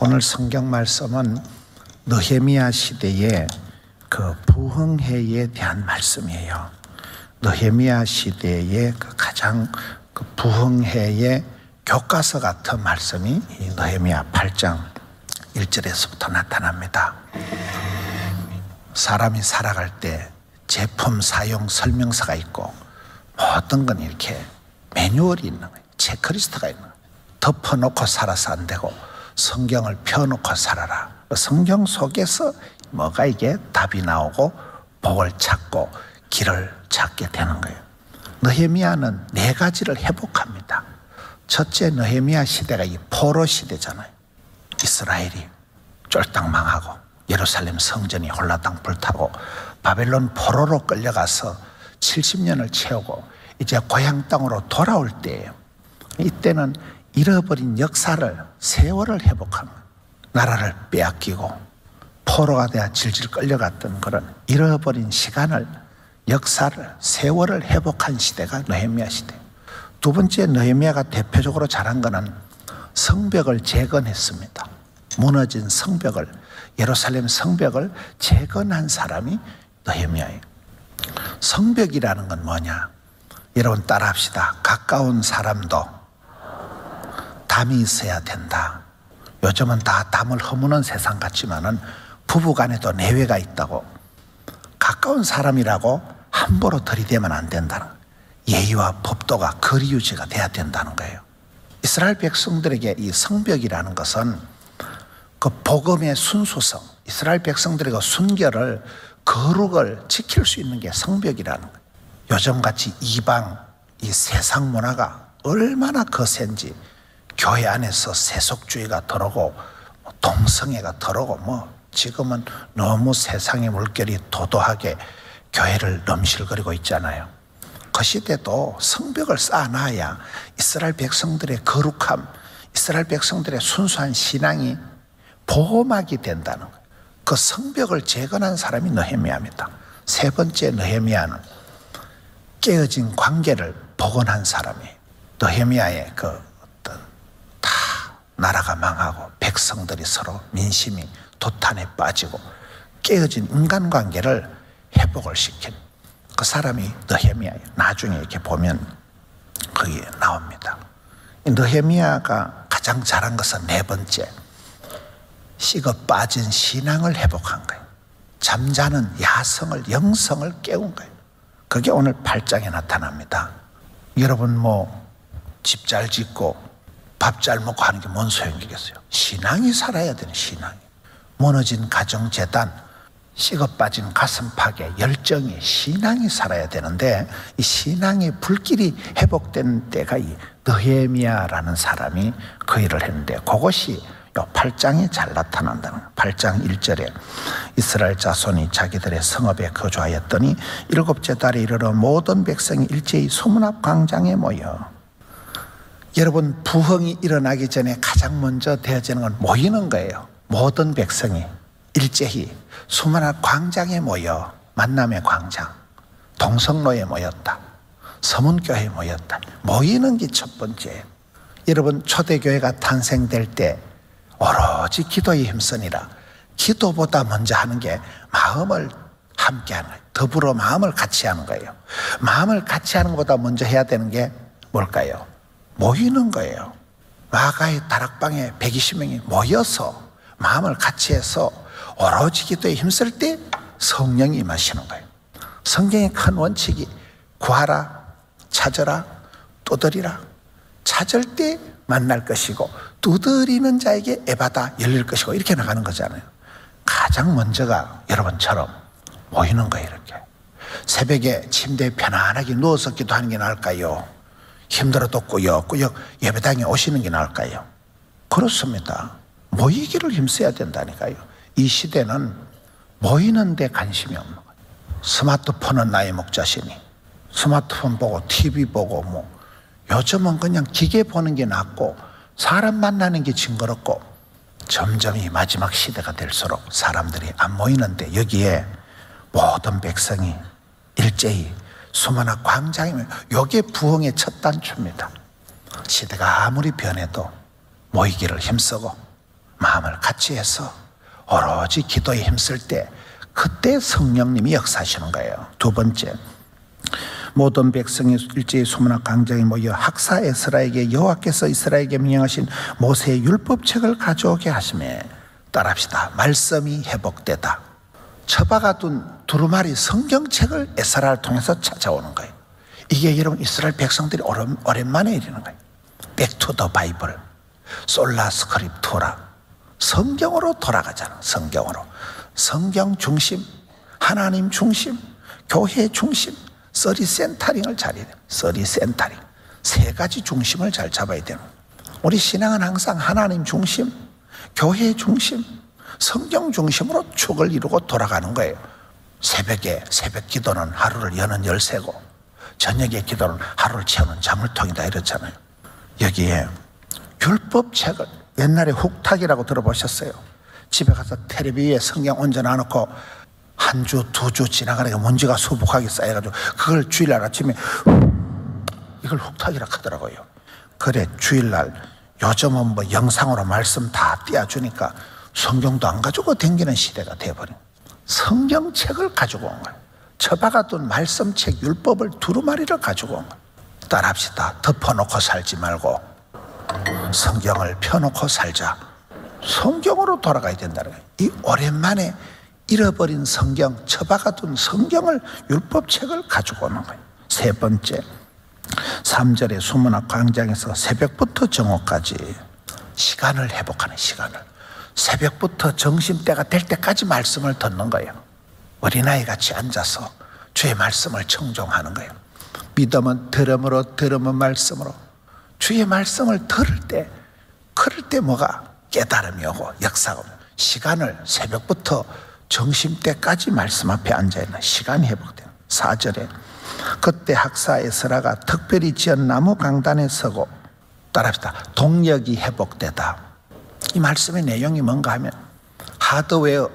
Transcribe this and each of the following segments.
오늘 성경 말씀은 느헤미야 시대의 그 부흥회에 대한 말씀이에요. 느헤미야 시대의 그 가장 그 부흥회의 교과서 같은 말씀이 이 느헤미야 8장 1절에서부터 나타납니다. 사람이 살아갈 때 제품 사용 설명서가 있고 모든 건 이렇게 매뉴얼이 있는 거예요. 체크리스트가 있는 거예요. 덮어놓고 살아서 안 되고 성경을 펴놓고 살아라. 성경 속에서 뭐가 이게 답이 나오고 복을 찾고 길을 찾게 되는 거예요. 느헤미야는 4가지를 회복합니다. 첫째, 느헤미야 시대가 이 포로 시대잖아요. 이스라엘이 쫄딱 망하고 예루살렘 성전이 홀라당 불타고 바벨론 포로로 끌려가서 70년을 채우고 이제 고향 땅으로 돌아올 때예요. 이때는 잃어버린 역사를, 세월을 회복한 거예요. 나라를 빼앗기고 포로가 되어 질질 끌려갔던 그런 잃어버린 시간을, 역사를, 세월을 회복한 시대가 느헤미야 시대. 두 번째, 느헤미야가 대표적으로 잘한 거는 성벽을 재건했습니다. 무너진 성벽을, 예루살렘 성벽을 재건한 사람이 느헤미야예요. 성벽이라는 건 뭐냐? 여러분 따라합시다. 가까운 사람도 담이 있어야 된다. 요즘은 다 담을 허무는 세상 같지만은 부부간에도 내외가 있다고. 가까운 사람이라고 함부로 들이대면 안 된다는 거예요. 예의와 법도가 거리 유지가 돼야 된다는 거예요. 이스라엘 백성들에게 이 성벽이라는 것은 그 복음의 순수성, 이스라엘 백성들의 순결을, 거룩을 지킬 수 있는 게 성벽이라는 거예요. 요즘같이 이방, 이 세상 문화가 얼마나 거센지, 교회 안에서 세속주의가 들어오고 동성애가 들어오고 지금은 너무 세상의 물결이 도도하게 교회를 넘실거리고 있잖아요. 그 시대도 성벽을 쌓아놔야 이스라엘 백성들의 거룩함, 이스라엘 백성들의 순수한 신앙이 보호막이 된다는 거예요. 그 성벽을 재건한 사람이 느헤미야입니다. 세 번째, 느헤미야는 깨어진 관계를 복원한 사람이에요. 느헤미야의 그 어떤 다 나라가 망하고 백성들이 서로 민심이 도탄에 빠지고 깨어진 인간관계를 회복을 시킨 그 사람이 느헤미야예요. 나중에 이렇게 보면 거기에 나옵니다. 느헤미야가 가장 잘한 것은 4번째, 식어 빠진 신앙을 회복한 거예요. 잠자는 야성을, 영성을 깨운 거예요. 그게 오늘 8장에 나타납니다. 여러분 집 잘 짓고 밥 잘 먹고 하는 게 뭔 소용이겠어요? 신앙이 살아야 되는, 신앙이. 무너진 가정재단, 식어 빠진 가슴 파괴, 열정이, 신앙이 살아야 되는데 이 신앙의 불길이 회복된 때가 이 느헤미야라는 사람이 그 일을 했는데 그것이 8장에 잘 나타난다는 거예요. 8장 1절에 이스라엘 자손이 자기들의 성읍에 거주하였더니 7째 달에 이르러 모든 백성이 일제히 수문 앞 광장에 모여. 여러분, 부흥이 일어나기 전에 가장 먼저 되어지는 건 모이는 거예요. 모든 백성이 일제히 수문 앞 광장에 모여. 만남의 광장, 동성로에 모였다. 서문교회에 모였다. 모이는 게 첫 번째예요. 여러분, 초대교회가 탄생될 때 오로지 기도에 힘쓰니라. 기도보다 먼저 하는 게 마음을 함께 하는 거예요. 더불어 마음을 같이 하는 거예요. 마음을 같이 하는 것보다 먼저 해야 되는 게 뭘까요? 모이는 거예요. 마가의 다락방에 120명이 모여서 마음을 같이 해서 오로지 기도에 힘쓸 때 성령이 임하시는 거예요. 성경의 큰 원칙이 구하라, 찾으라, 두드리라. 찾을 때 만날 것이고 두드리는 자에게 에바다 열릴 것이고 이렇게 나가는 거잖아요. 가장 먼저가 여러분처럼 모이는 거예요. 이렇게 새벽에 침대에 편안하게 누워서 기도하는 게 나을까요? 힘들어도 꾸역꾸역 예배당에 오시는 게 나을까요? 그렇습니다. 모이기를 힘써야 된다니까요. 이 시대는 모이는 데 관심이 없는 거예요. 스마트폰은 나의 목자시니 스마트폰 보고 TV 보고 요즘은 그냥 기계 보는 게 낫고 사람 만나는 게 징그럽고 점점 이 마지막 시대가 될수록 사람들이 안 모이는데 여기에 모든 백성이 일제히 수문 앞 광장이면 이게 부흥의 첫 단추입니다. 시대가 아무리 변해도 모이기를 힘쓰고 마음을 같이 해서 오로지 기도에 힘쓸 때 그때 성령님이 역사하시는 거예요. 두 번째, 모든 백성이 일제히 수문학 광장에 모여 학사 에스라에게 여호와께서 이스라엘에게 명령하신 모세의 율법책을 가져오게 하시매 따라합시다. 말씀이 회복되다. 처박아둔 두루마리 성경책을 에스라를 통해서 찾아오는 거예요. 이게 여러분 이스라엘 백성들이 오랜만에 이러는 거예요. Back to the Bible, 솔라 스크립투라. 성경으로 돌아가잖아. 성경으로. 성경 중심, 하나님 중심, 교회 중심, 서리 센터링을 잘 해야 돼요. 서리 센터링. 세 가지 중심을 잘 잡아야 돼요. 우리 신앙은 항상 하나님 중심, 교회 중심, 성경 중심으로 축을 이루고 돌아가는 거예요. 새벽에 새벽 기도는 하루를 여는 열쇠고 저녁에 기도는 하루를 채우는 자물통이다 이렇잖아요. 여기에 율법책을 옛날에 훅탁이라고 들어보셨어요? 집에 가서 텔레비 위에 성경 얹어놔 놓고 한 주, 두 주 지나가니까 먼지가 수북하게 쌓여가지고 그걸 주일날 아침에 이걸 훅탁이라고 하더라고요. 그래 주일날 요즘은 뭐 영상으로 말씀 다 띄워주니까 성경도 안 가지고 댕기는 시대가 돼버린 성경책을 가지고 온 거예요. 처박아둔 말씀책 율법을 두루마리를 가지고 온 거예요. 따라합시다. 덮어놓고 살지 말고 성경을 펴놓고 살자. 성경으로 돌아가야 된다는 거예요. 이 오랜만에 잃어버린 성경, 처박아둔 성경을 율법책을 가지고 오는 거예요. 세 번째, 3절에 수문학 광장에서 새벽부터 정오까지 시간을 회복하는 시간을, 새벽부터 점심때가 될 때까지 말씀을 듣는 거예요. 어린아이같이 앉아서 주의 말씀을 청종하는 거예요. 믿음은 들음으로, 들음은 말씀으로. 주의 말씀을 들을 때, 그럴 때 뭐가 깨달음이 오고 역사가 오고, 시간을 새벽부터 점심때까지 말씀 앞에 앉아있는 시간이 회복돼요. 4절에 그때 학사 에스라가 특별히 지은 나무 강단에 서고, 따라합시다. 동력이 회복되다. 이 말씀의 내용이 뭔가 하면 하드웨어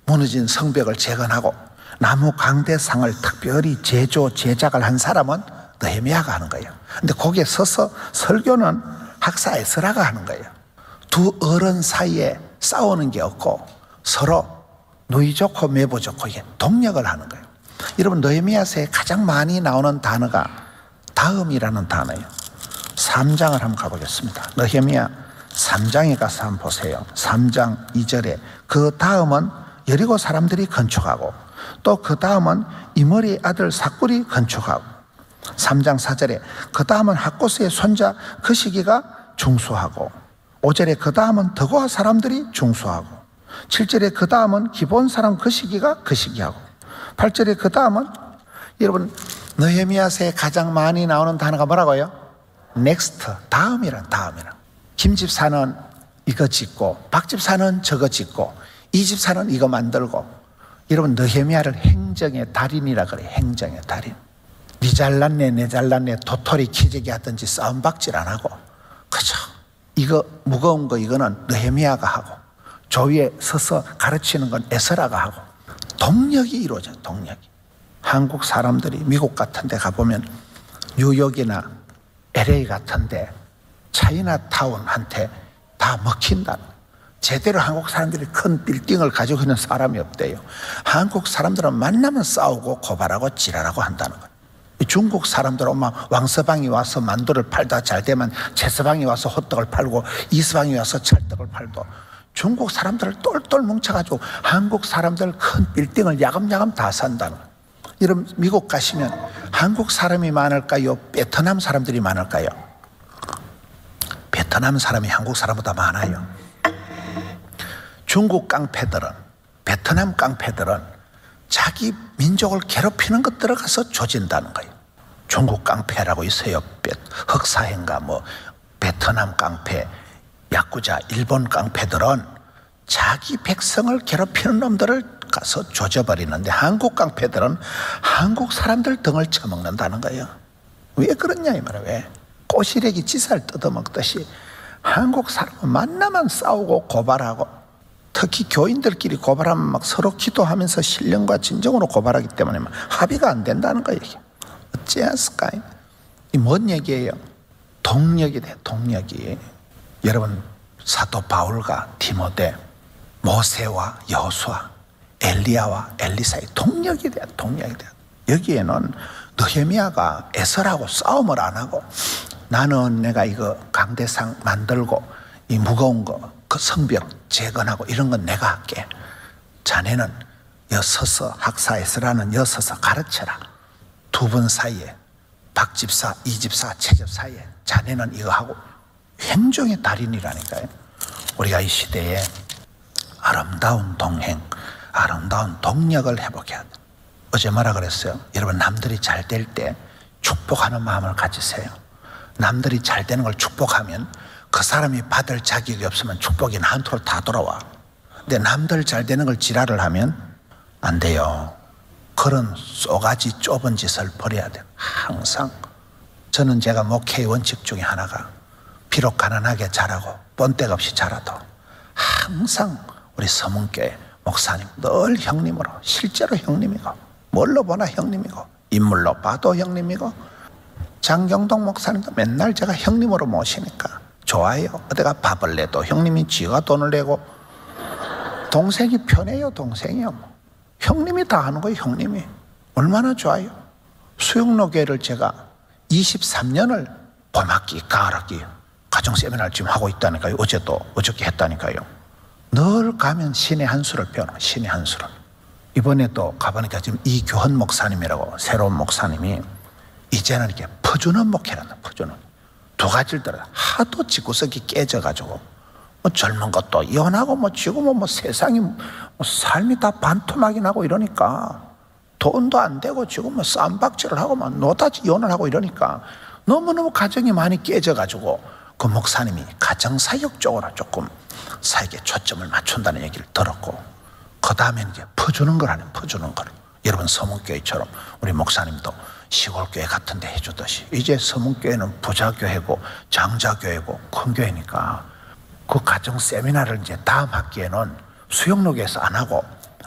무너진 성벽을 재건하고 나무 강대상을 특별히 제작을 한 사람은 느헤미야가 하는 거예요. 근데 거기에 서서 설교는 학사 에스라가 하는 거예요. 두 어른 사이에 싸우는 게 없고 서로 누이 좋고 매부 좋고 이게 동력을 하는 거예요. 여러분 느헤미야서에 가장 많이 나오는 단어가 다음이라는 단어예요. 3장을 한번 가보겠습니다. 느헤미야 3장에 가서 한번 보세요. 3장 2절에 그 다음은 여리고 사람들이 건축하고 또 그 다음은 이머리의 아들 삭굴이 건축하고 3장 4절에 그 다음은 학고스의 손자 그 시기가 중수하고 5절에 그 다음은 드고아 사람들이 중수하고 7절에 그 다음은 기본 사람 그 시기가 그 시기하고 8절에 그 다음은 여러분 느헤미야서에 가장 많이 나오는 단어가 뭐라고요? next, 다음이란. 김집사는 이거 짓고 박집사는 저거 짓고 이 집사는 이거 만들고. 여러분 느헤미야를 행정의 달인이라 그래요. 행정의 달인. 니 잘났네 내 잘났네 도토리 키재기 하든지 싸움박질 안 하고 그죠? 이거 무거운 거 이거는 느헤미야가 하고 조위에 서서 가르치는 건 에스라가 하고 동력이 이루어져요. 동력이. 한국 사람들이 미국 같은 데 가보면 뉴욕이나 LA 같은 데 차이나타운한테 다 먹힌다. 제대로 한국 사람들이 큰 빌딩을 가지고 있는 사람이 없대요. 한국 사람들은 만나면 싸우고 고발하고 지랄하고 한다는 거예요. 중국 사람들은 왕서방이 와서 만두를 팔다 잘 되면 최서방이 와서 호떡을 팔고 이서방이 와서 찰떡을 팔고 중국 사람들을 똘똘 뭉쳐가지고 한국 사람들 큰 빌딩을 야금야금 다 산다는 거예요. 여러분 미국 가시면 한국 사람이 많을까요? 베트남 사람들이 많을까요? 베트남 사람이 한국 사람보다 많아요. 중국 깡패들은, 베트남 깡패들은 자기 민족을 괴롭히는 것 들어가서 조진다는 거예요. 중국 깡패라고 있어요. 흑사행가 베트남 깡패, 야쿠자, 일본 깡패들은 자기 백성을 괴롭히는 놈들을 가서 조져버리는데 한국 깡패들은 한국 사람들 등을 쳐먹는다는 거예요. 왜 그러냐 이 말이에요. 왜? 꼬시래기 지살 뜯어먹듯이 한국 사람은 만나면 싸우고 고발하고 특히 교인들끼리 고발하면 막 서로 기도하면서 신령과 진정으로 고발하기 때문에 막 합의가 안 된다는 거예요. 어찌했을까요? 이 뭔 얘기예요? 동력이 돼. 동력이. 여러분 사도 바울과 디모데, 모세와 여호수아, 엘리야와 엘리사의 동력이 돼야 동력이 돼야. 여기에는 느헤미야가 에스라하고 싸움을 안 하고 나는 내가 이거 강대상 만들고 이 무거운 거 그 성벽 재건하고 이런 건 내가 할게. 자네는 여서서 학사 에스라는 여서서 가르쳐라. 두 분 사이에 박 집사, 이 집사, 최 집 사이에 자네는 이거 하고. 행정의 달인이라니까요. 우리가 이 시대에 아름다운 동행, 아름다운 동력을 회복해야 돼. 어제 뭐라 그랬어요? 여러분, 남들이 잘 될 때 축복하는 마음을 가지세요. 남들이 잘 되는 걸 축복하면 그 사람이 받을 자격이 없으면 축복이 나한테로 다 돌아와. 근데 남들 잘 되는 걸 지랄을 하면 안 돼요. 그런 쏘가지 좁은 짓을 버려야 돼요. 항상. 저는 제가 목회의 원칙 중에 하나가 비록 가난하게 자라고 본때가 없이 자라도 항상 우리 서문교회 목사님 늘 형님으로, 실제로 형님이고, 뭘로 보나 형님이고, 인물로 봐도 형님이고, 장경동 목사님도 맨날 제가 형님으로 모시니까 좋아요. 어디가 밥을 내도 형님이 지가 돈을 내고, 동생이 편해요. 동생이요. 형님이 다 하는 거예요. 형님이. 얼마나 좋아요. 수영로교회를 제가 23년을 봄학기, 가을학기 가정 세미나를 지금 하고 있다니까요. 어제도 어저께 했다니까요. 늘 가면 신의 한 수를 배우는 거예요. 신의 한 수를. 이번에 또 가보니까 지금 이교헌 목사님이라고 새로운 목사님이 이제는 이렇게 퍼주는 목회란다. 퍼주는. 두 가지를 들어. 하도 집구석이 깨져가지고 뭐 젊은 것도 이혼하고 뭐 지금은 뭐 세상이 뭐 삶이 다 반토막이 나고 이러니까 돈도 안 되고 지금 뭐 쌈박질을 하고 막 노다지 이혼을 하고 이러니까 너무너무 가정이 많이 깨져가지고 그 목사님이 가정사역 쪽으로 조금 사역에 초점을 맞춘다는 얘기를 들었고, 그 다음에 이제 퍼주는 걸 하는, 퍼주는 걸. 여러분, 서문교회처럼 우리 목사님도 시골교회 같은 데 해주듯이 이제 서문교회는 부자교회고 장자교회고 큰 교회니까 그 가정 세미나를 이제 다음 학기에는 수영로교에서 안 하고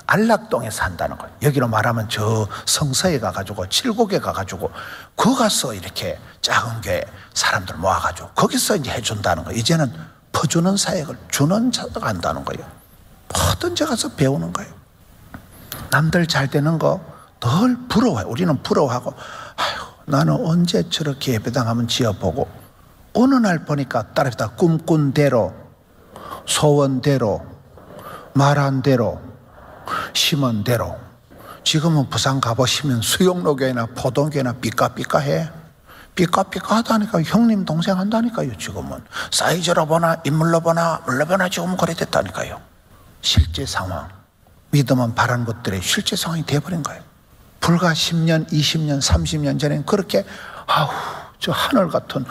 안락동에서 한다는 거예요. 여기로 말하면 저 성서에 가가지고 칠곡에 가가지고 거 가서 이렇게 작은 교회 사람들 모아가지고 거기서 이제 해준다는 거예요. 이제는 퍼주는 사역을 주는 자가 한다는 거예요. 뭐든지 가서 배우는 거예요. 남들 잘 되는 거 늘 부러워요. 우리는 부러워하고, 아휴, 나는 언제 저렇게 예배당 한번 지어보고, 어느 날 보니까 따라다 꿈꾼 대로, 소원대로, 말한 대로, 심은 대로. 지금은 부산 가보시면 수영로교회나 포동교회나 삐까삐까해. 삐까삐까하다니까. 형님 동생 한다니까요. 지금은 사이즈로 보나 인물로 보나 물로 보나 지금은 그래 됐다니까요. 실제 상황, 믿으면 바라는 것들의 실제 상황이 돼버린 거예요. 불과 10년, 20년, 30년 전에는 그렇게 아우 저 하늘 같은,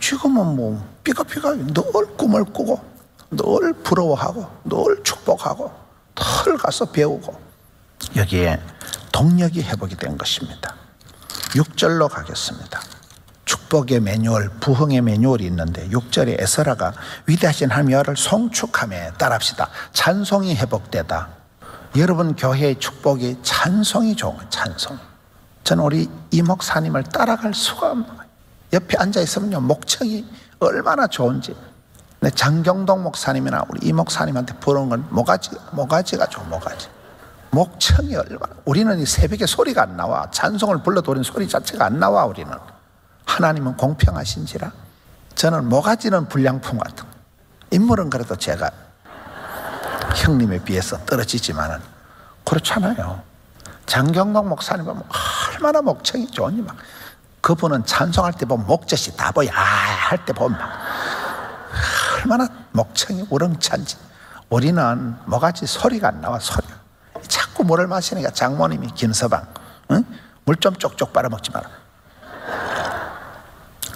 지금은 뭐 삐까삐까 늘 꿈을 꾸고 늘 부러워하고 늘 축복하고 늘 가서 배우고. 여기에 동력이 회복이 된 것입니다. 6절로 가겠습니다. 축복의 매뉴얼, 부흥의 매뉴얼이 있는데 6절에 에스라가 위대하신 하나님 여호와를 송축하며 따라합시다. 찬송이 회복되다. 여러분 교회의 축복이 찬송이 좋은 거예요. 찬송. 저는 우리 이 목사님을 따라갈 수가 없는 거예요. 옆에 앉아있으면요 목청이 얼마나 좋은지. 근데 장경동 목사님이나 우리 이 목사님한테 부르는 건 모가지가 좋아. 모가지. 목청이 얼마나. 우리는 이 새벽에 소리가 안 나와. 찬송을 불러도 우리는 소리 자체가 안 나와. 우리는. 하나님은 공평하신지라. 저는 모가지는 불량품 같은 거. 인물은 그래도 제가 형님에 비해서 떨어지지만은 그렇잖아요. 장경동 목사님은 얼마나 목청이 좋으니 막 그분은 찬송할 때 보면 목젖이 다 보여. 할 때 보면 막 얼마나 목청이 우렁찬지. 우리는 모가지 소리가 안 나와. 소리. 자꾸 물을 마시니까 장모님이 김서방, 응? 물 좀 쪽쪽 빨아먹지 마라.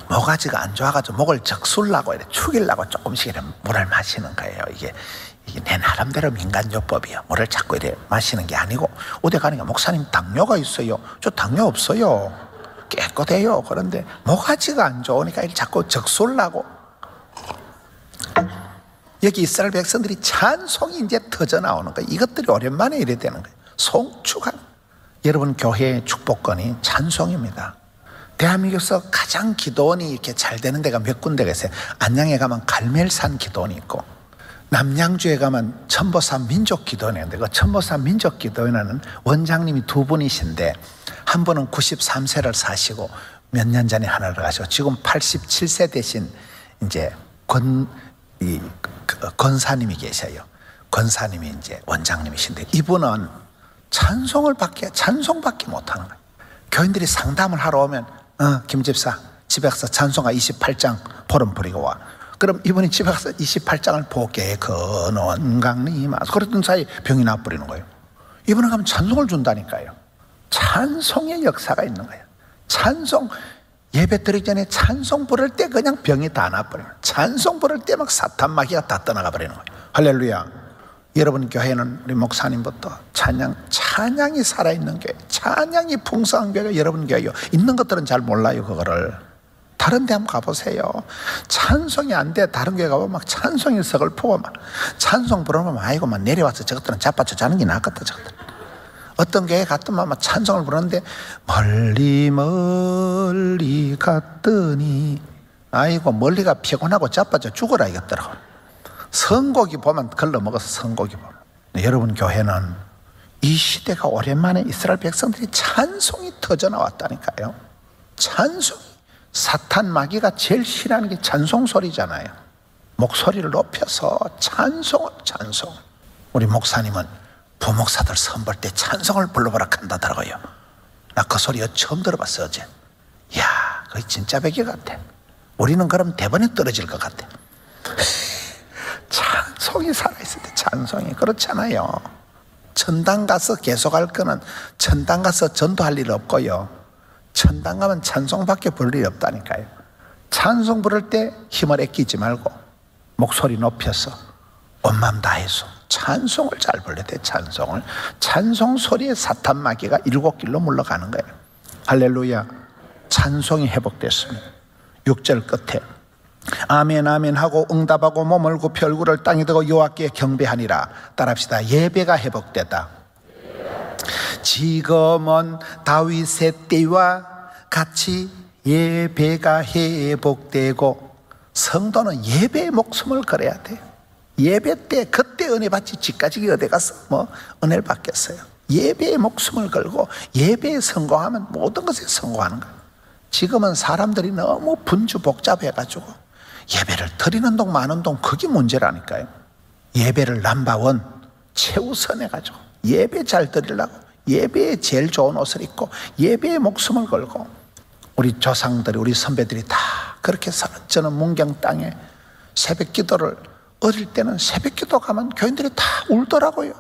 모가지가 안 좋아가지고 목을 적술라고 이래 축이려고 조금씩 이래 물을 마시는 거예요. 이게 내 나름대로 민간요법이에요. 물을 자꾸 이래 마시는 게 아니고, 어디 가니까 목사님 당뇨가 있어요. 저 당뇨 없어요. 깨끗해요. 그런데 모가지가 안 좋으니까 자꾸 적술라고. 여기 이스라엘 백성들이 찬송이 이제 터져 나오는 거예요. 이것들이 오랜만에 이래 되는 거예요. 송축한. 여러분 교회의 축복권이 찬송입니다. 대한민국에서 가장 기도원이 이렇게 잘 되는 데가 몇 군데가 있어요. 안양에 가면 갈멜산 기도원이 있고, 남양주에 가면 천보산 민족기도원이 있는데, 그 천보산 민족기도원에는 원장님이 두 분이신데, 한 분은 93세를 사시고 몇 년 전에 하늘을 가시고, 지금 87세 되신 이제 권사님이 계셔요. 권사님이 이제 원장님이신데, 이분은 찬송밖에 못하는 거예요. 교인들이 상담을 하러 오면, 김 집사 집에 가서 찬송가 28장 보름 부리고 와. 그럼 이분이 집에 가서 28장을 보게 건원강리마서 그랬던 사이 병이 나버리는 거예요. 이분은 가면 찬송을 준다니까요. 찬송의 역사가 있는 거예요. 찬송, 예배 드리기 전에 찬송 부를 때 그냥 병이 다 나버리는 거예요. 찬송 부를 때 막 사탄 마귀가 다 떠나가 버리는 거예요. 할렐루야. 여러분 교회는 우리 목사님부터 찬양이 살아있는 교회, 찬양이 풍성한 교회가 여러분 교회요. 있는 것들은 잘 몰라요. 그거를 다른 데 한번 가보세요. 찬송이 안 돼. 다른 교회 가보면 막 찬송이 서글프고 막 찬송 부르면 아이고 막 내려와서 저것들은 자빠져 자는 게 낫겠다. 저것들. 어떤 교회 갔더만 막 찬송을 부르는데 멀리 멀리 갔더니 아이고 멀리가 피곤하고 자빠져 죽어라 이겼더라고. 선곡이 보면 걸러먹어서 선곡이 보면. 여러분 교회는 이 시대가 오랜만에 이스라엘 백성들이 찬송이 터져 나왔다니까요. 찬송이. 사탄 마귀가 제일 싫어하는 게 찬송 소리잖아요. 목소리를 높여서 찬송. 우리 목사님은 부목사들 선볼 때 찬송을 불러보라 한다더라고요. 나 그 소리 처음 들어봤어 어제. 이야 그게 진짜 배기 같아. 우리는 그럼 대번에 떨어질 것 같아. 찬송이 살아있을 때 찬송이. 그렇잖아요. 천당 가서 계속할 거는 천당 가서 전도할 일 없고요. 천당 가면 찬송밖에 부를 일이 없다니까요. 찬송 부를 때 힘을 아끼지 말고 목소리 높여서 온 마음 다해서 찬송을 잘 불러야 돼. 찬송 소리에 사탄 마귀가 7길로 물러가는 거예요. 할렐루야. 찬송이 회복됐습니다. 6절 끝에 아멘 아멘 하고 응답하고 몸을 굽혀 얼굴을 땅에 대고 여호와께 경배하니라. 따라합시다. 예배가 회복됐다. 지금은 다윗의 때와 같이 예배가 회복되고, 성도는 예배의 목숨을 걸어야 돼요. 예배 때 그때 은혜 받지 지까지 어디 가서 뭐 은혜를 받겠어요. 예배의 목숨을 걸고 예배에 성공하면 모든 것에 성공하는 거예요. 지금은 사람들이 너무 분주 복잡해가지고 예배를 드리는 동 마는 동 그게 문제라니까요. 예배를 넘버원 최우선 해가지고 예배 잘 드리려고 예배에 제일 좋은 옷을 입고 예배에 목숨을 걸고, 우리 조상들이 우리 선배들이 다 그렇게 살았. 저는 문경 땅에 새벽 기도를 어릴 때는 새벽 기도 가면 교인들이 다 울더라고요.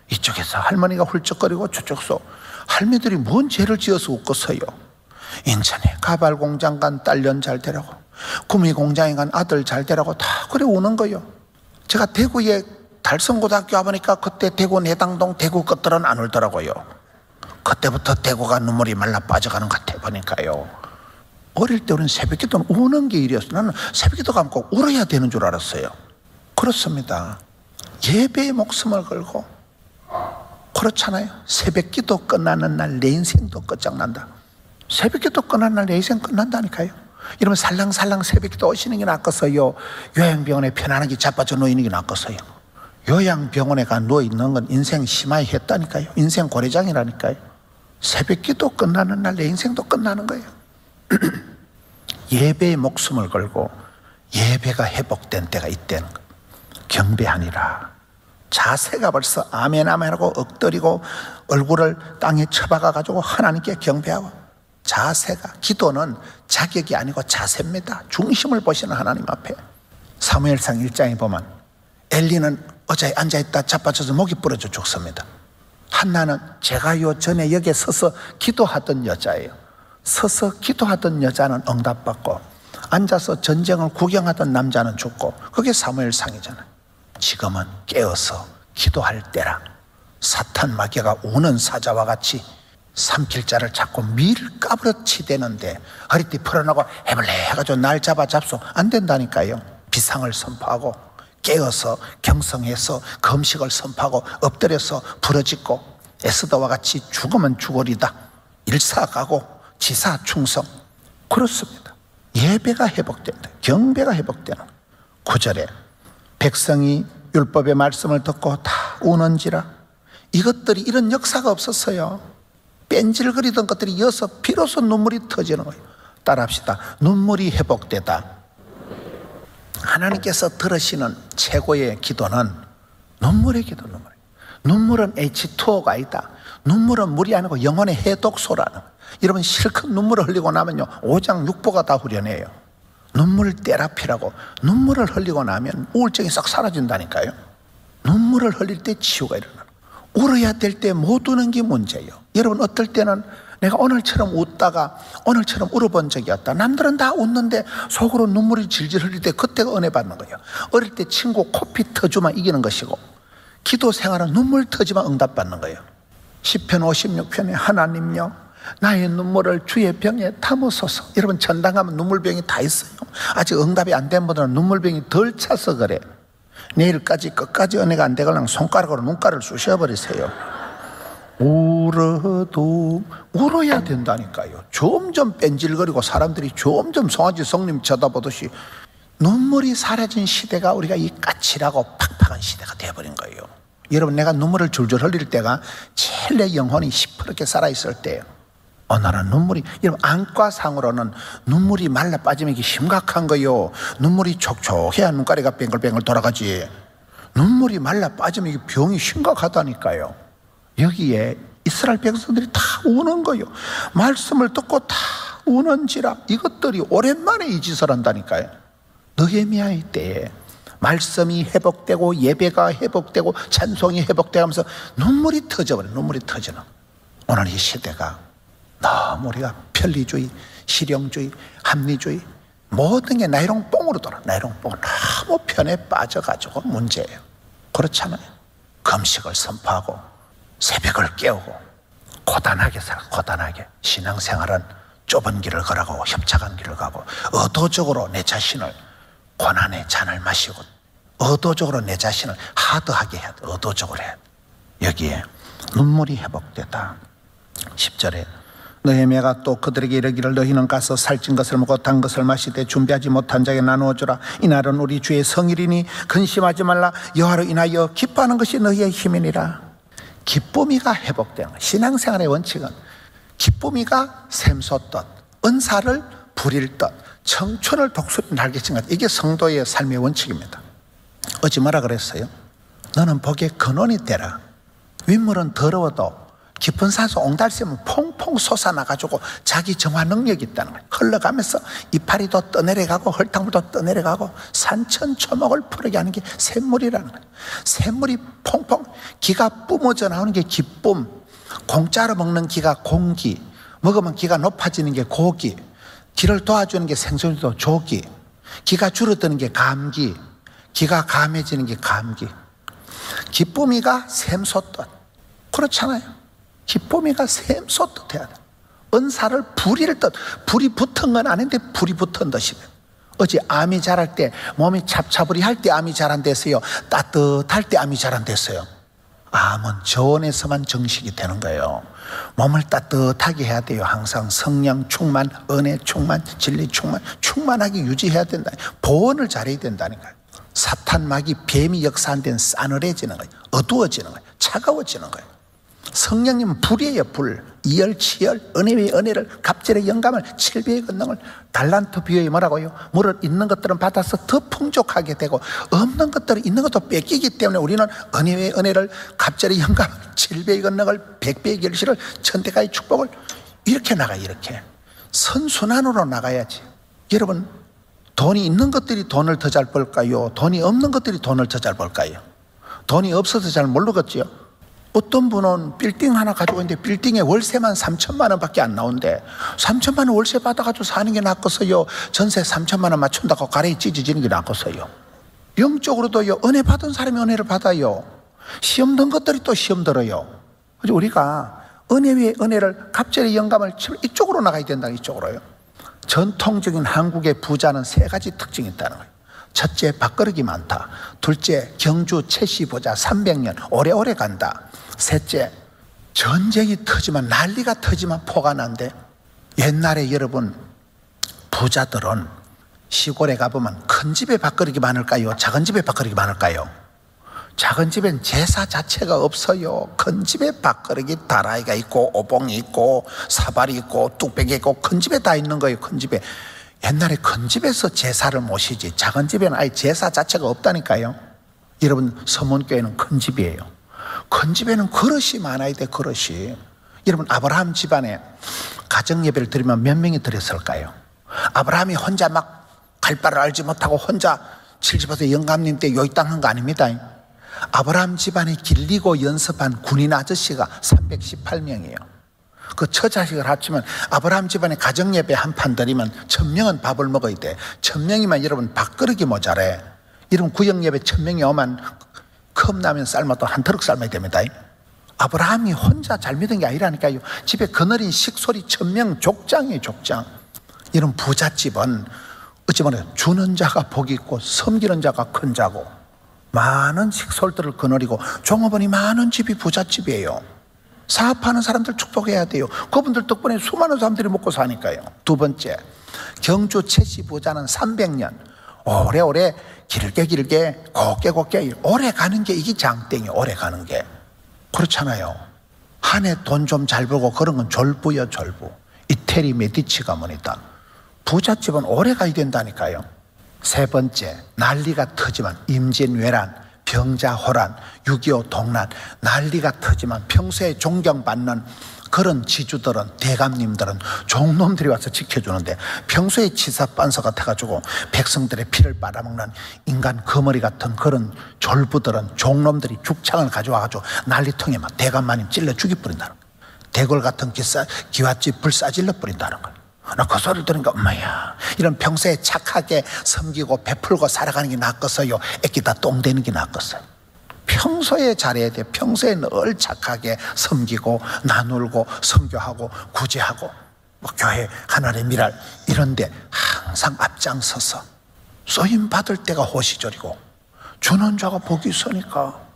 이쪽에서 할머니가 훌쩍거리고 저쪽에서 할매들이 뭔 죄를 지어서 웃고서요. 인천에 가발 공장 간 딸년 잘 되라고, 구미 공장에 간 아들 잘 되라고 다 그래 우는 거예요. 제가 대구에 달성고등학교 와보니까 그때 대구 내당동 대구 것들은 안 울더라고요. 그때부터 대구가 눈물이 말라 빠져가는 것 같아 보니까요. 어릴 때 우리는 새벽기도는 우는 게 일이었어요. 나는 새벽기도 가면 꼭 울어야 되는 줄 알았어요. 그렇습니다. 예배의 목숨을 걸고. 그렇잖아요. 새벽기도 끝나는 날 내 인생도 끝장난다. 새벽기도 끝나는 날 내 인생 끝난다니까요. 이러면 살랑살랑 새벽기도 오시는 게 낫겠어요? 요양병원에 편안하게 자빠져 누이는 게 낫겠어요? 요양병원에 가 누워있는 건 인생 심하게 했다니까요. 인생 고래장이라니까요. 새벽기도 끝나는 날 내 인생도 끝나는 거예요. 예배의 목숨을 걸고 예배가 회복된 때가 있다는 거. 경배하니라. 자세가 벌써 아멘 아멘 하고 엎드리고 얼굴을 땅에 쳐박아 가지고 하나님께 경배하고. 자세가, 기도는 자격이 아니고 자세입니다. 중심을 보시는 하나님 앞에. 사무엘상 1장에 보면 엘리는 의자에 앉아있다 자빠져서 목이 부러져 죽습니다. 한나는 제가 요 전에 여기에 서서 기도하던 여자예요. 서서 기도하던 여자는 응답받고 앉아서 전쟁을 구경하던 남자는 죽고, 그게 사무엘상이잖아요. 지금은 깨어서 기도할 때라. 사탄 마귀가 우는 사자와 같이 삼킬자를 잡고 밀 까부러치대는데 허리띠 풀어나고 해볼래 해가지고 날 잡소 안 된다니까요. 비상을 선포하고 깨어서 경성해서 금식을 선포하고 엎드려서 부러짓고 에스더와 같이 죽으면 죽으리다 일사가고 지사충성 그렇습니다. 예배가 회복된다. 경배가 회복되는. 9절에 백성이 율법의 말씀을 듣고 다 우는지라. 이것들이 이런 역사가 없었어요. 뺀질거리던 것들이 이어서 비로소 눈물이 터지는 거예요. 따라합시다. 눈물이 회복되다. 하나님께서 들으시는 최고의 기도는 눈물의 기도. 눈물은 H2O가 아니다. 눈물은 물이 아니고 영혼의 해독소라는 거예요. 여러분 실컷 눈물을 흘리고 나면요 오장 육부가 다 후련해요. 눈물 테라피라고. 눈물을 흘리고 나면 우울증이 싹 사라진다니까요. 눈물을 흘릴 때 치유가 일어나는 거예요. 울어야 될 때 못 우는 게 문제예요. 여러분 어떨 때는 내가 오늘처럼 웃다가 오늘처럼 울어본 적이 없다. 남들은 다 웃는데 속으로 눈물이 질질 흘릴 때 그때가 은혜 받는 거예요. 어릴 때 친구 코피 터주만 이기는 것이고 기도 생활은 눈물 터지만 응답 받는 거예요. 시편 56편에 하나님요 나의 눈물을 주의 병에 담으소서. 여러분 전당하면 눈물병이 다 있어요. 아직 응답이 안 된 분들은 눈물병이 덜 차서 그래. 내일까지 끝까지 은혜가 안 되거나 손가락으로 눈가를 쑤셔버리세요. 울어야 된다니까요. 점점 뺀질거리고 사람들이 점점 송아지 성님 쳐다보듯이 눈물이 사라진 시대가 우리가 이 까칠하고 팍팍한 시대가 되어버린 거예요. 여러분 내가 눈물을 줄줄 흘릴 때가 제일 내 영혼이 시퍼렇게 살아있을 때예요. 오늘은 눈물이, 여러분 안과상으로는 눈물이 말라 빠지면 이게 심각한 거예요. 눈물이 촉촉해야 눈가리가 뱅글뱅글 돌아가지. 눈물이 말라 빠지면 이게 병이 심각하다니까요. 여기에 이스라엘 백성들이 다 우는 거예요. 말씀을 듣고 다 우는지라. 이것들이 오랜만에 이 짓을 한다니까요. 느헤미야의 때에 말씀이 회복되고 예배가 회복되고 찬송이 회복되면서 눈물이 터져버려요. 눈물이 터지는. 오늘 이 시대가 너무 우리가 편리주의, 실용주의, 합리주의 모든 게 나이롱뽕으로 돌아. 나이롱뽕 너무 편에 빠져가지고 문제예요. 그렇잖아요. 금식을 선포하고 새벽을 깨우고 고단하게 살아. 고단하게. 신앙생활은 좁은 길을 걸어가고 협착한 길을 가고 의도적으로 내 자신을 고난의 잔을 마시고 의도적으로 내 자신을 하드하게 해야 돼. 의도적으로 해야 돼. 여기에 눈물이 회복되다. 10절에 느헤미야가 또 그들에게 이르기를 너희는 가서 살찐 것을 먹고 단 것을 마시되 준비하지 못한 자에게 나누어 주라. 이날은 우리 주의 성일이니 근심하지 말라. 여호와로 인하여 기뻐하는 것이 너희의 힘이니라. 기쁨이가 회복되는 거예요. 신앙생활의 원칙은 기쁨이가 샘솟듯 은사를 부릴 듯 청춘을 독수리 날개친 것. 이게 성도의 삶의 원칙입니다. 어찌 뭐라 그랬어요? 너는 복의 근원이 되라. 윗물은 더러워도 깊은 산소 옹달샘은 퐁퐁 솟아나가지고 자기 정화 능력이 있다는 거예요. 흘러가면서 이파리도 떠내려가고 헐탕물도 떠내려가고 산천초목을 푸르게 하는 게 샘물이라는 거예요. 샘물이 퐁퐁 기가 뿜어져 나오는 게 기쁨. 공짜로 먹는 기가 공기, 먹으면 기가 높아지는 게 고기, 기를 도와주는 게 생존도 조기, 기가 줄어드는 게 감기, 기가 감해지는 게 감기. 기쁨이가 샘솟듯. 그렇잖아요. 기쁨이가 샘솟듯 해야 돼. 은사를 부릴 듯. 불이 붙은 건 아닌데 불이 붙은 듯이에요. 어제 암이 자랄 때 몸이 잡차부리할 때 암이 자란댔어요? 따뜻할 때 암이 자란댔어요? 암은 저온에서만 정식이 되는 거예요. 몸을 따뜻하게 해야 돼요. 항상 성령 충만, 은혜 충만, 진리 충만, 충만하게 유지해야 된다. 보온을 잘해야 된다니까요. 사탄막이 뱀이 역사한 데는 싸늘해지는 거예요. 어두워지는 거예요. 차가워지는 거예요. 성령님은 불이에요. 불. 이열치열, 은혜 위에 은혜를, 갑절의 영감을, 칠배의 권능을. 달란트 비유에 뭐라고요? 물을 있는 것들은 받아서 더 풍족하게 되고 없는 것들은 있는 것도 뺏기기 때문에 우리는 은혜 위에 은혜를, 갑절의 영감을, 칠배의 권능을, 백배의 결실을, 천대가의 축복을 이렇게 나가요. 이렇게 선순환으로 나가야지. 여러분 돈이 있는 것들이 돈을 더 잘 벌까요? 돈이 없는 것들이 돈을 더 잘 벌까요? 돈이 없어서 잘 모르겠지요. 어떤 분은 빌딩 하나 가지고 있는데 빌딩에 월세만 3천만 원밖에 안 나오는데 3천만 원 월세 받아가지고 사는 게 낫겠어요? 전세 3천만 원 맞춘다고 가래에 찢어지는 게 낫겠어요? 영적으로도요, 은혜 받은 사람이 은혜를 받아요. 시험 든 것들이 또 시험 들어요. 그래서 우리가 은혜 위에 은혜를, 갑절의 영감을 이쪽으로 나가야 된다. 이쪽으로요. 전통적인 한국의 부자는 세 가지 특징이 있다는 거예요. 첫째, 밥그릇이 많다. 둘째, 경주 채씨 보자 300년 오래오래 간다. 셋째, 전쟁이 터지면, 난리가 터지면 포가 난대. 옛날에 여러분 부자들은 시골에 가보면 큰 집에 밥그릇이 많을까요? 작은 집에 밥그릇이 많을까요? 작은 집엔 제사 자체가 없어요. 큰 집에 밥그릇이 다라이가 있고 오봉이 있고 사발이 있고 뚝배기 있고 큰 집에 다 있는 거예요. 큰 집에. 옛날에 큰 집에서 제사를 모시지 작은 집에는 아예 제사 자체가 없다니까요. 여러분, 서문교회는 큰 집이에요. 큰 집에는 그릇이 많아야 돼. 그릇이. 여러분, 아브라함 집안에 가정예배를 드리면 몇 명이 드렸을까요? 아브라함이 혼자 막 갈 바를 알지 못하고 혼자 칠집에서 영감님 때 요이 땅한 거 아닙니다. 아브라함 집안에 길리고 연습한 군인 아저씨가 318명이에요. 그 처자식을 합치면 아브라함 집안에 가정예배 한 판 드리면 1000명은 밥을 먹어야 돼. 1000명이면 여러분 밥그릇이 모자래. 여러분, 구역예배 1000명이 오면 컵라면 삶아도 한 트럭 삶아야 됩니다. 아브라함이 혼자 잘 믿은 게 아니라니까요. 집에 그늘인 식솔이 1000명 족장이에요. 족장. 이런 부잣집은 어찌 보면 주는 자가 복이 있고 섬기는 자가 큰 자고, 많은 식솔들을 거느리고 종업원이 많은 집이 부잣집이에요. 사업하는 사람들 축복해야 돼요. 그분들 덕분에 수많은 사람들이 먹고 사니까요. 두 번째, 경주 최씨 부자는 300년 오래오래 길게 곱게 오래 가는 게 이게 장땡이에요. 오래 가는 게. 그렇잖아요. 한 해 돈 좀 잘 벌고 그런 건 졸부요, 졸부. 이태리 메디치 가문이다. 부잣집은 오래 가야 된다니까요. 세 번째, 난리가 터지만 임진왜란, 병자호란, 6.25 동란 난리가 터지만 평소에 존경받는 그런 지주들은, 대감님들은 종놈들이 와서 지켜주는데, 평소에 치사빤서 같아가지고 백성들의 피를 빨아먹는 인간 거머리 같은 그런 졸부들은 종놈들이 죽창을 가져와가지고 난리통에 막 대감마님 찔러 죽여버린다는 거예요. 대궐 같은 기와집 불사질러 버린다는 거예요. 나 그 소리를 들으니까 엄마야, 이런 평소에 착하게 섬기고 베풀고 살아가는 게 낫겠어요? 애기다 똥 되는 게 낫겠어요? 평소에 잘해야 돼. 평소에 늘 착하게 섬기고 나누고 선교하고 구제하고 교회 하나님의 미랄 이런데 항상 앞장서서 쓰임 받을 때가 호시절이고 주는 자가 복이 있으니까.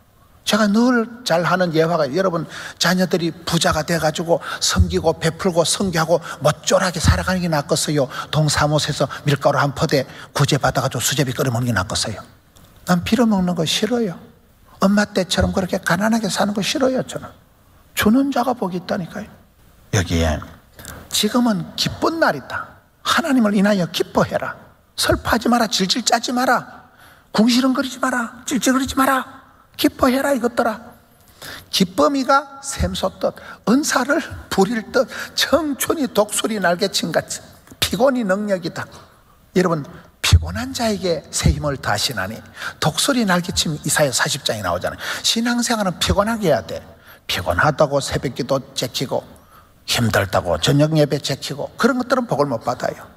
제가 늘 잘하는 예화가, 여러분 자녀들이 부자가 돼가지고 섬기고 베풀고 선교하고 멋졸하게 살아가는 게 낫겠어요? 동사무소에서 밀가루 한 포대 구제받아가지고 수제비 끓여 먹는 게 낫겠어요? 난 빌어먹는 거 싫어요. 엄마 때처럼 그렇게 가난하게 사는 거 싫어요. 저는 주는 자가 복이 있다니까요. 여기에 지금은 기쁜 날이다. 하나님을 인하여 기뻐해라. 슬퍼하지 마라. 질질 짜지 마라. 궁시렁거리지 마라. 찔찔거리지 마라. 기뻐해라 이것들아. 기쁨이가 샘솟듯 은사를 부릴 듯 청춘이 독수리 날개친 같이 피곤이 능력이다. 여러분, 피곤한 자에게 새 힘을 다하시나니 독수리 날개침 이사야 40장에 나오잖아요. 신앙생활은 피곤하게 해야 돼. 피곤하다고 새벽기도 제키고 힘들다고 저녁 예배 제키고 그런 것들은 복을 못 받아요.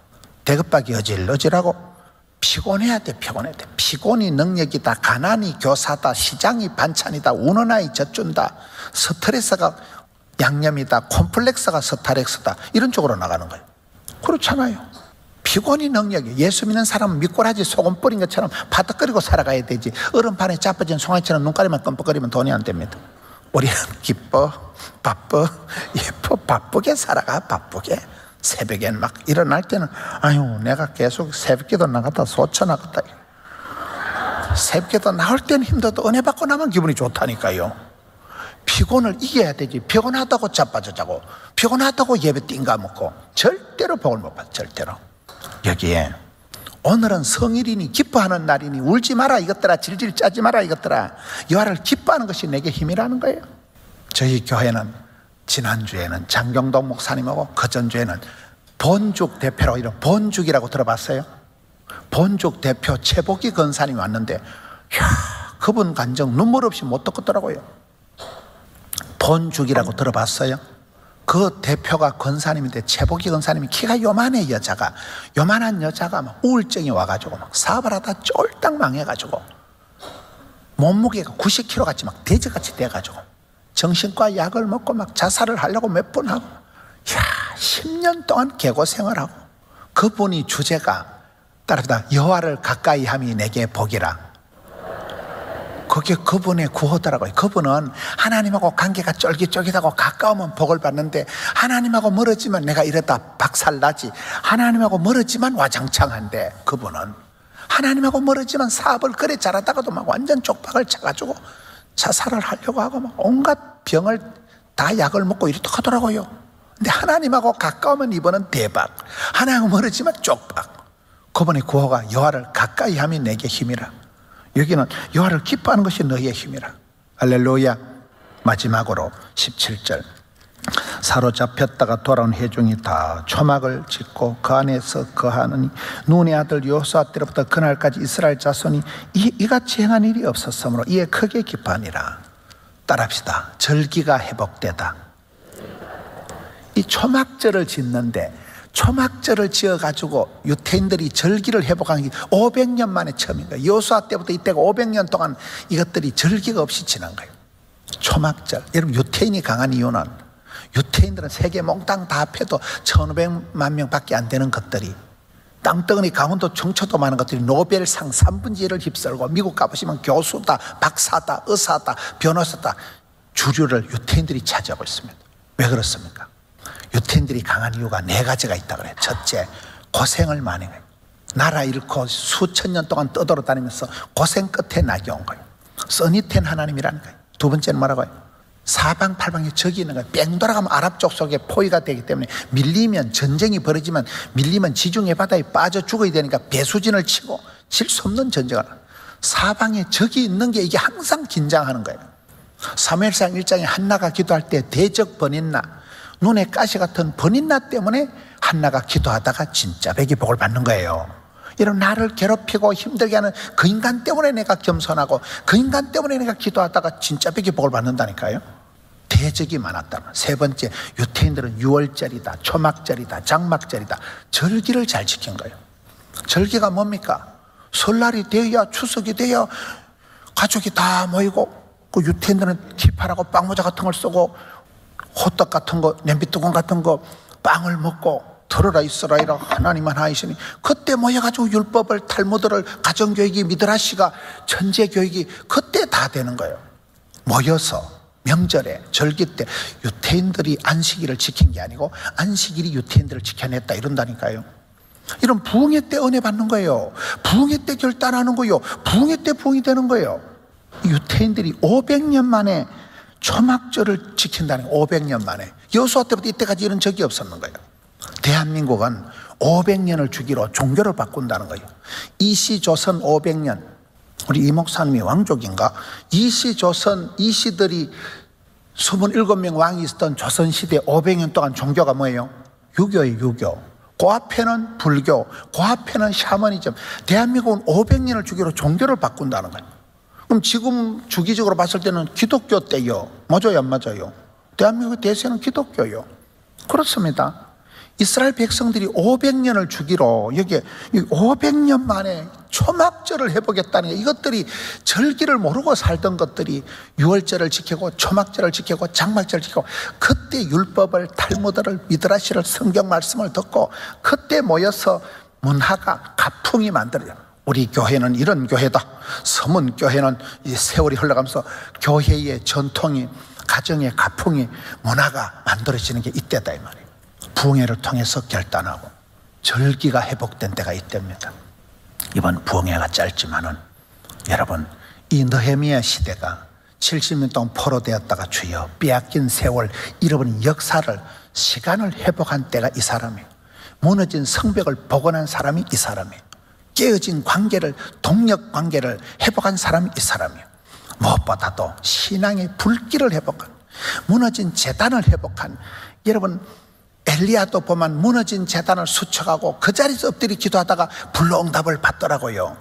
대급박이 어질어질하고 피곤해야 돼. 피곤해야 돼. 피곤이 능력이다. 가난이 교사다. 시장이 반찬이다. 우는 아이 젖준다. 스트레스가 양념이다. 콤플렉스가 스타렉스다. 이런 쪽으로 나가는 거예요. 그렇잖아요. 피곤이 능력이에요. 예수 믿는 사람은 미꾸라지 소금 뿌린 것처럼 바닥거리고 살아가야 되지. 얼음판에 짜빠진 송아지처럼 눈가리만 끔뻑거리면 돈이 안 됩니다. 우리는 기뻐, 바빠, 예뻐, 바쁘게 살아가. 바쁘게. 새벽엔 막 일어날 때는 아유, 내가 계속 새벽기도 나갔다 소처 나갔다. 새벽기도 나올 때는 힘들어도 은혜 받고 나면 기분이 좋다니까요. 피곤을 이겨야 되지. 피곤하다고 자빠져 자고 피곤하다고 예배 띵가 먹고 절대로 복을 못 받아. 절대로. 여기에 오늘은 성일이니 기뻐하는 날이니 울지 마라 이것들아. 질질 짜지 마라 이것들아. 여호와를 기뻐하는 것이 내게 힘이라는 거예요. 저희 교회는 지난주에는 장경동 목사님하고 그전주에는 본죽 대표라고, 이런 본죽이라고 들어봤어요? 본죽 대표 최복희 권사님이 왔는데, 이야, 그분 간증 눈물 없이 못 듣겠더라고요. 본죽이라고 들어봤어요? 그 대표가 권사님인데 최복희 권사님이 키가 요만해. 요만한 여자가 막 우울증이 와가지고 막 사업을 하다 쫄딱 망해가지고 몸무게가 90kg 같이 막 돼지같이 돼가지고 정신과 약을 먹고 막 자살을 하려고 몇 번 하고, 이야, 10년 동안 개고생을 하고, 그분이 주제가 따라다 여호와를 가까이 함이 내게 복이라. 그게 그분의 구호더라고요. 그분은 하나님하고 관계가 쫄깃쫄깃하고 가까우면 복을 받는데 하나님하고 멀어지면 내가 이러다 박살나지, 하나님하고 멀어지면 와장창한데 그분은 하나님하고 멀어지면 사업을 그래 잘하다가도 막 완전 쪽박을 쳐가지고 자살을 하려고 하고 막 온갖 병을 다 약을 먹고 이렇게 하더라고요. 근데 하나님하고 가까우면 이번은 대박, 하나님하고 멀어지면 쪽박. 그분의 구호가 여호와를 가까이 하면 내게 힘이라. 여기는 여호와를 기뻐하는 것이 너희의 힘이라. 할렐루야. 마지막으로 17절, 사로잡혔다가 돌아온 회중이 다 초막을 짓고 그 안에서 거하느니 눈의 아들 여호수아 때로부터 그날까지 이스라엘 자손이 이같이 행한 일이 없었으므로 이에 크게 기뻐하니라. 따라합시다. 절기가 회복되다. 이 초막절을 짓는데, 초막절을 지어가지고 유태인들이 절기를 회복한 게 500년 만에 처음인 거예요. 여호수아 때부터 이때가 500년 동안 이것들이 절기가 없이 지난 거예요. 초막절. 여러분, 유태인이 강한 이유는 유태인들은 세계 몽땅 다 합해도 1500만 명밖에 안 되는 것들이, 땅덩어리 강원도 청초도 많은 것들이 노벨상 3분의 1을 휩쓸고, 미국 가보시면 교수다, 박사다, 의사다, 변호사다, 주류를 유태인들이 차지하고 있습니다. 왜 그렇습니까? 유태인들이 강한 이유가 4가지가 있다고 그래요. 첫째, 고생을 많이 해요. 나라 잃고 수천 년 동안 떠돌아다니면서 고생 끝에 낙이 온 거예요. 써니텐 하나님이라는 거예요. 두 번째는 뭐라고 해요? 사방팔방에 적이 있는 거예요. 뺑 돌아가면 아랍 족속의 포위가 되기 때문에 밀리면, 전쟁이 벌어지면 밀리면 지중해 바다에 빠져 죽어야 되니까 배수진을 치고 질 수 없는 전쟁을 하는, 사방에 적이 있는 게 이게 항상 긴장하는 거예요. 사무엘상 1장에 한나가 기도할 때 대적 번인나, 눈에 가시 같은 번인나 때문에 한나가 기도하다가 진짜 백이 복을 받는 거예요. 이런 나를 괴롭히고 힘들게 하는 그 인간 때문에 내가 겸손하고 그 인간 때문에 내가 기도하다가 진짜 백이 복을 받는다니까요. 대적이 많았다. 세 번째, 유태인들은 유월절이다, 초막절이다, 장막절이다, 절기를 잘 지킨 거예요. 절기가 뭡니까? 설날이 되어야, 추석이 되어야 가족이 다 모이고, 그 유태인들은 기파라고 빵모자 같은 걸 쓰고 호떡 같은 거, 냄비뚜껑 같은 거, 빵을 먹고 들어라 이스라엘아 하나님 하나이시니, 그때 모여가지고 율법을, 탈무드를, 가정교육이, 미드라시가, 천재교육이 그때 다 되는 거예요. 모여서 명절에, 절기 때. 유태인들이 안식일을 지킨 게 아니고 안식일이 유태인들을 지켜냈다 이런다니까요. 이런 부흥회 때 은혜 받는 거예요. 부흥회 때 결단하는 거예요. 부흥회 때 부흥이 되는 거예요. 유태인들이 500년 만에 초막절을 지킨다는 거예요. 500년 만에. 여호수아 때부터 이때까지 이런 적이 없었는 거예요. 대한민국은 500년을 주기로 종교를 바꾼다는 거예요. 이시조선 500년, 우리 이 목사님이 왕족인가? 이시조선, 이시들이 27명 왕이 있었던 조선시대 500년 동안 종교가 뭐예요? 유교예요. 유교. 그 앞에는 불교, 그 앞에는 샤머니즘. 대한민국은 500년을 주기로 종교를 바꾼다는 거예요. 그럼 지금 주기적으로 봤을 때는 기독교 때요. 맞아요, 안 맞아요? 대한민국의 대세는 기독교요. 그렇습니다. 이스라엘 백성들이 500년을 주기로 여기에 500년 만에 초막절을 해보겠다는 게, 이것들이 절기를 모르고 살던 것들이 유월절을 지키고 초막절을 지키고 장막절을 지키고, 그때 율법을, 탈무드를, 미드라시를, 성경 말씀을 듣고 그때 모여서 문화가, 가풍이 만들어져요. 우리 교회는 이런 교회다. 서문교회는 세월이 흘러가면서 교회의 전통이, 가정의 가풍이, 문화가 만들어지는 게 이때다 이 말이에요. 부흥회를 통해서 결단하고 절기가 회복된 때가 이때입니다. 이번 부흥회가 짧지만은 여러분, 이 느헤미야 시대가 70년 동안 포로되었다가 주여 빼앗긴 세월, 잃어버린 역사를, 시간을 회복한 때가 이 사람이에요. 무너진 성벽을 복원한 사람이 이 사람이에요. 깨어진 관계를, 동력 관계를 회복한 사람이 이 사람이에요. 무엇보다도 신앙의 불길을 회복한, 무너진 제단을 회복한, 여러분 엘리야도 보면 무너진 제단을 수척하고 그 자리에서 엎드려 기도하다가 불로응답을 받더라고요.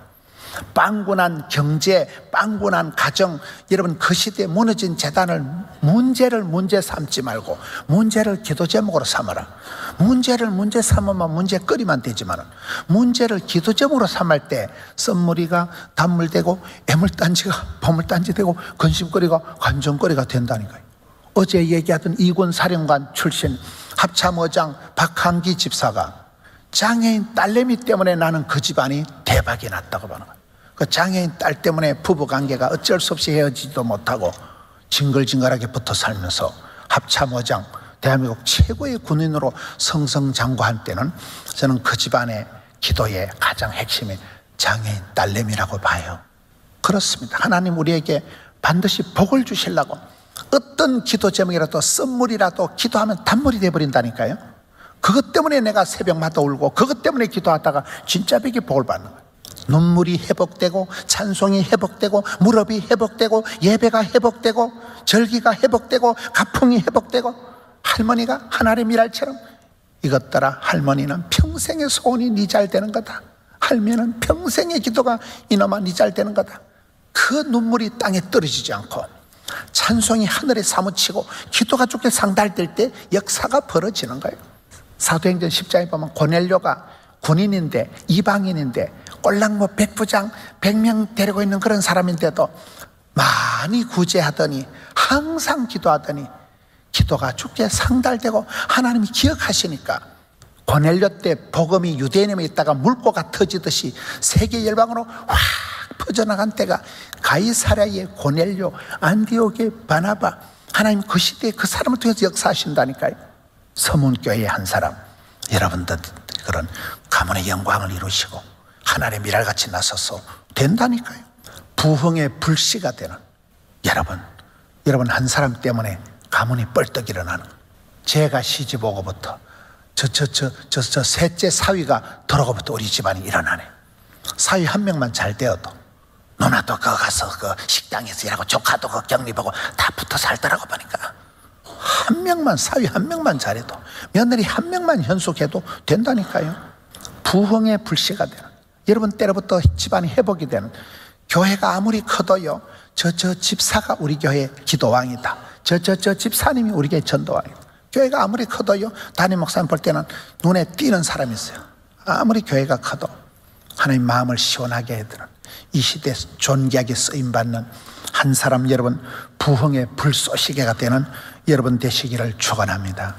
빵군한 경제, 빵군한 가정, 여러분 그 시대에 무너진 제단을, 문제를 문제 삼지 말고 문제를 기도 제목으로 삼아라. 문제를 문제 삼으면 문제거리만 되지만 문제를 기도 제목으로 삼을 때 썸머리가 단물되고 애물단지가 보물단지 되고 근심거리가 관전거리가 된다니까요. 어제 얘기하던 이군 사령관 출신 합참의장 박한기 집사가 장애인 딸내미 때문에 나는 그 집안이 대박이 났다고 보는 거예요. 그 장애인 딸 때문에 부부관계가 어쩔 수 없이 헤어지지도 못하고 징글징글하게 붙어 살면서 합참의장, 대한민국 최고의 군인으로 성성장구한 때는 저는 그 집안의 기도의 가장 핵심이 장애인 딸내미라고 봐요. 그렇습니다. 하나님 우리에게 반드시 복을 주시려고 어떤 기도 제목이라도 선물이라도 기도하면 단물이 되어버린다니까요. 그것 때문에 내가 새벽마다 울고 그것 때문에 기도하다가 진짜 벽에 복을 받는 거예요. 눈물이 회복되고 찬송이 회복되고 무릎이 회복되고 예배가 회복되고 절기가 회복되고 가풍이 회복되고 할머니가 하늘의 미랄처럼 이것들아 할머니는 평생의 소원이 네 잘 되는 거다. 할머니는 평생의 기도가 이놈아 네 잘 되는 거다. 그 눈물이 땅에 떨어지지 않고 찬송이 하늘에 사무치고 기도가 좋게 상달될 때 역사가 벌어지는 거예요. 사도행전 10장에 보면 고넬료가 군인인데 이방인인데 꼴랑모 백부장 100명 데리고 있는 그런 사람인데도 많이 구제하더니 항상 기도하더니 기도가 좋게 상달되고 하나님이 기억하시니까 고넬료 때 복음이 유대인에 있다가 물고가 터지듯이 세계 열방으로 확 퍼져나간 때가 가이사랴의 고넬료, 안디옥의 바나바, 하나님 그 시대에 그 사람을 통해서 역사하신다니까요. 서문교회의 한 사람, 여러분들 그런 가문의 영광을 이루시고 하나님의 미랄같이 나서서 된다니까요. 부흥의 불씨가 되는 여러분 한 사람 때문에 가문이 뻘떡 일어나는. 제가 시집 오고부터 저 셋째 사위가 들어오고부터 우리 집안이 일어나네. 사위 한 명만 잘 되어도 누나도 거 가서 그 식당에서 일하고 조카도 그 격리보고 다 붙어 살더라고 보니까 한 명만 사위 한 명만 잘해도 며느리 한 명만 현숙해도 된다니까요. 부흥의 불씨가 되는. 여러분 때로부터 집안이 회복이 되는. 교회가 아무리 커도요 저 집사가 우리 교회 기도왕이다. 저 집사님이 우리 교회 전도왕이다. 교회가 아무리 커도요 담임 목사님 볼 때는 눈에 띄는 사람이 있어요. 아무리 교회가 커도 하나님 마음을 시원하게 해드는 이 시대에 존귀하게 쓰임받는 한 사람 여러분 부흥의 불쏘시개가 되는 여러분 되시기를 축원합니다.